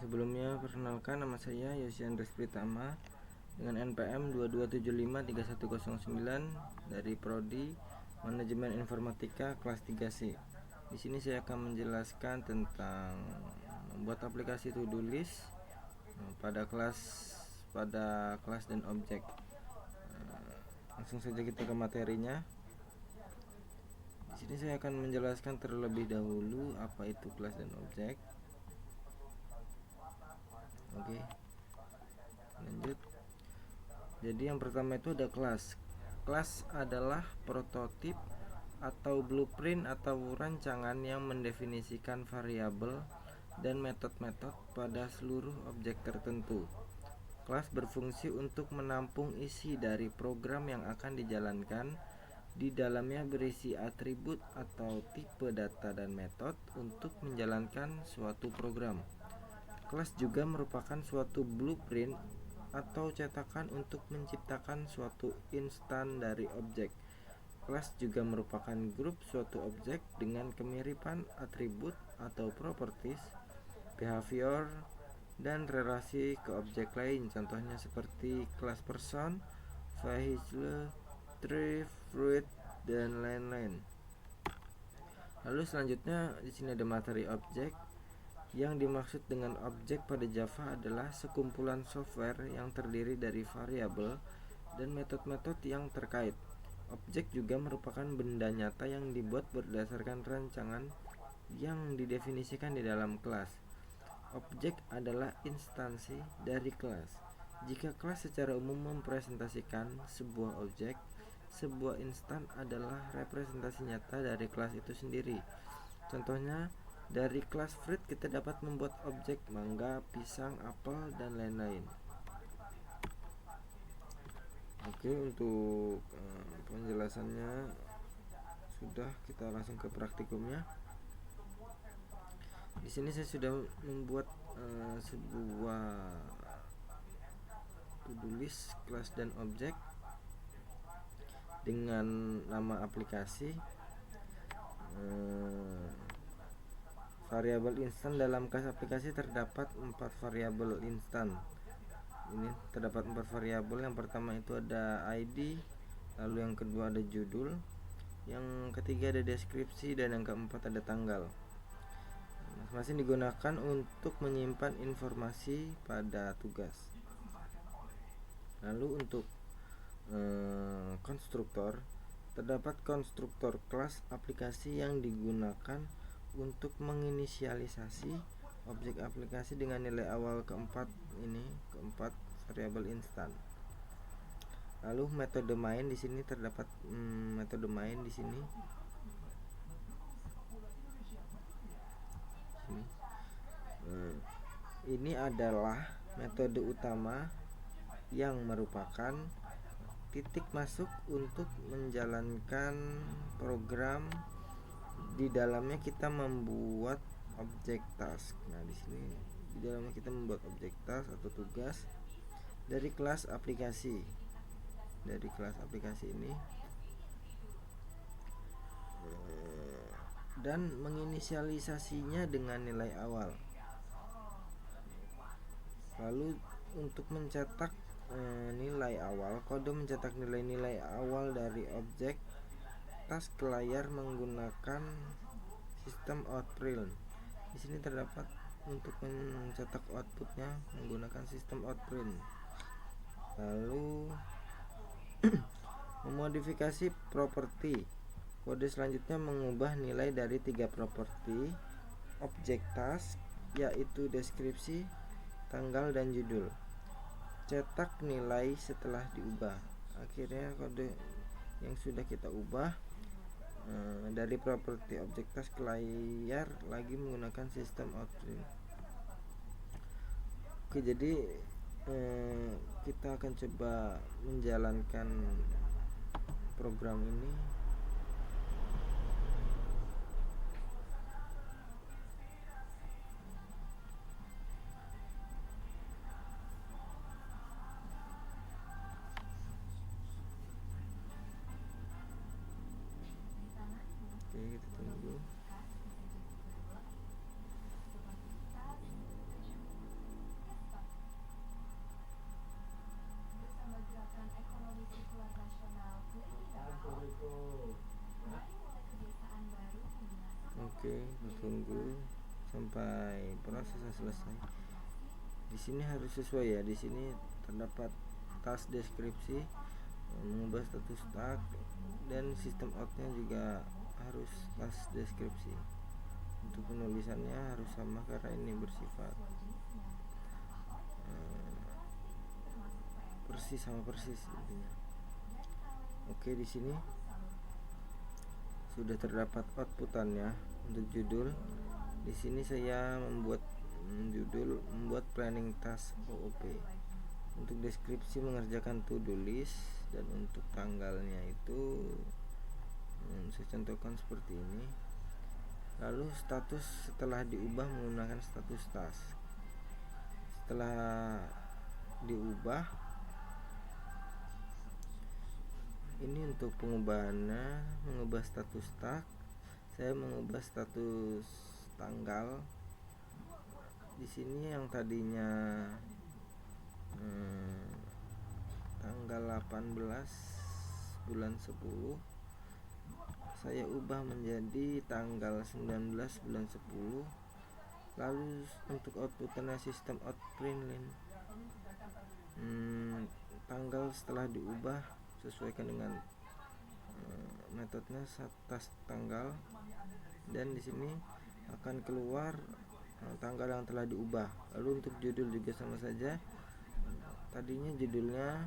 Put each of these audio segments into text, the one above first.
Sebelumnya perkenalkan, nama saya Yosi Andres Pritama dengan NPM 22753109 dari Prodi Manajemen Informatika kelas 3C. Di sini saya akan menjelaskan tentang membuat aplikasi to-do list pada kelas dan objek. Langsung saja kita ke materinya. Di sini saya akan menjelaskan terlebih dahulu apa itu kelas dan objek. Oke, lanjut. Jadi yang pertama itu ada kelas. Kelas adalah prototip atau blueprint atau rancangan yang mendefinisikan variabel dan metode-metode pada seluruh objek tertentu. Kelas berfungsi untuk menampung isi dari program yang akan dijalankan. Di dalamnya berisi atribut atau tipe data dan metode untuk menjalankan suatu program. Kelas juga merupakan suatu blueprint atau cetakan untuk menciptakan suatu instan dari objek. Kelas juga merupakan grup suatu objek dengan kemiripan atribut atau properties, behavior, dan relasi ke objek lain. Contohnya seperti kelas person, vehicle, tree, fruit, dan lain-lain. Lalu selanjutnya di sini ada materi objek. Yang dimaksud dengan objek pada Java adalah sekumpulan software yang terdiri dari variabel dan metode-metode yang terkait. Objek juga merupakan benda nyata yang dibuat berdasarkan rancangan yang didefinisikan di dalam kelas. Objek adalah instansi dari kelas. Jika kelas secara umum mempresentasikan sebuah objek, sebuah instan adalah representasi nyata dari kelas itu sendiri. Contohnya, dari kelas fruit kita dapat membuat objek mangga, pisang, apel, dan lain-lain. Oke, untuk penjelasannya sudah, kita langsung ke praktikumnya. Di sini saya sudah membuat sebuah to-do list kelas dan objek dengan nama aplikasi. Variabel instan dalam kelas aplikasi terdapat 4 variabel instan. Ini terdapat 4 variabel. Yang pertama itu ada ID, lalu yang kedua ada judul, yang ketiga ada deskripsi, dan yang keempat ada tanggal. Masing-masing digunakan untuk menyimpan informasi pada tugas. Lalu untuk konstruktor, terdapat konstruktor kelas aplikasi yang digunakan untuk menginisialisasi objek aplikasi dengan nilai awal keempat variabel instan. Lalu metode main di sini terdapat metode main di sini. Ini adalah metode utama yang merupakan titik masuk untuk menjalankan program. Di dalamnya kita membuat objek task. Nah, di sini di dalamnya kita membuat objek task atau tugas dari kelas aplikasi. Dari kelas aplikasi ini dan menginisialisasinya dengan nilai awal. Lalu untuk mencetak nilai awal, kode mencetak nilai-nilai awal dari objek task ke layar menggunakan sistem outprint. Di sini terdapat untuk mencetak outputnya menggunakan sistem outprint. Lalu memodifikasi properti. Kode selanjutnya mengubah nilai dari 3 properti objek task, yaitu deskripsi, tanggal, dan judul. Cetak nilai setelah diubah. Akhirnya kode yang sudah kita ubah dari properti objek task ke layar lagi menggunakan sistem outprint. Oke, jadi kita akan coba menjalankan program ini. Oke, kita tunggu. tunggu sampai prosesnya selesai. Di sini harus sesuai ya. Di sini terdapat task deskripsi, mengubah status tag, dan sistem outnya juga harus task deskripsi. Untuk penulisannya harus sama karena ini bersifat persis sama persis intinya. Oke, di sini sudah terdapat outputannya. Untuk judul, di sini saya membuat judul membuat planning task OOP. Untuk deskripsi mengerjakan to-do list, dan untuk tanggalnya itu saya contohkan seperti ini. Lalu status setelah diubah menggunakan status task. Setelah diubah, ini untuk pengubahannya, mengubah status tag, saya mengubah status tanggal. Di sini yang tadinya tanggal 18 bulan 10, saya ubah menjadi tanggal 19 bulan 10. Lalu untuk outputnya sistem out println, tanggal setelah diubah sesuaikan dengan metodenya task tanggal, dan di sini akan keluar tanggal yang telah diubah. Lalu untuk judul juga sama saja. Tadinya judulnya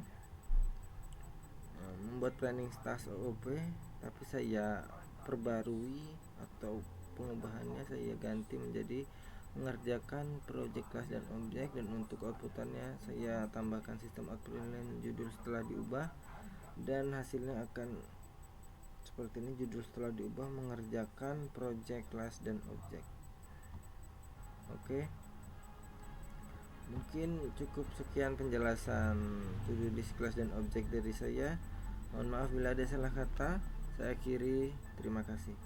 membuat planning task OOP, tapi saya perbarui atau pengubahannya saya ganti menjadi mengerjakan project class dan objek, dan untuk outputannya saya tambahkan sistem outprintln judul setelah diubah, dan hasilnya akan seperti ini. Judul setelah diubah mengerjakan project class dan objek. Oke, mungkin cukup sekian penjelasan to-do list, class dan objek dari saya. Mohon maaf bila ada salah kata. Saya akhiri, terima kasih.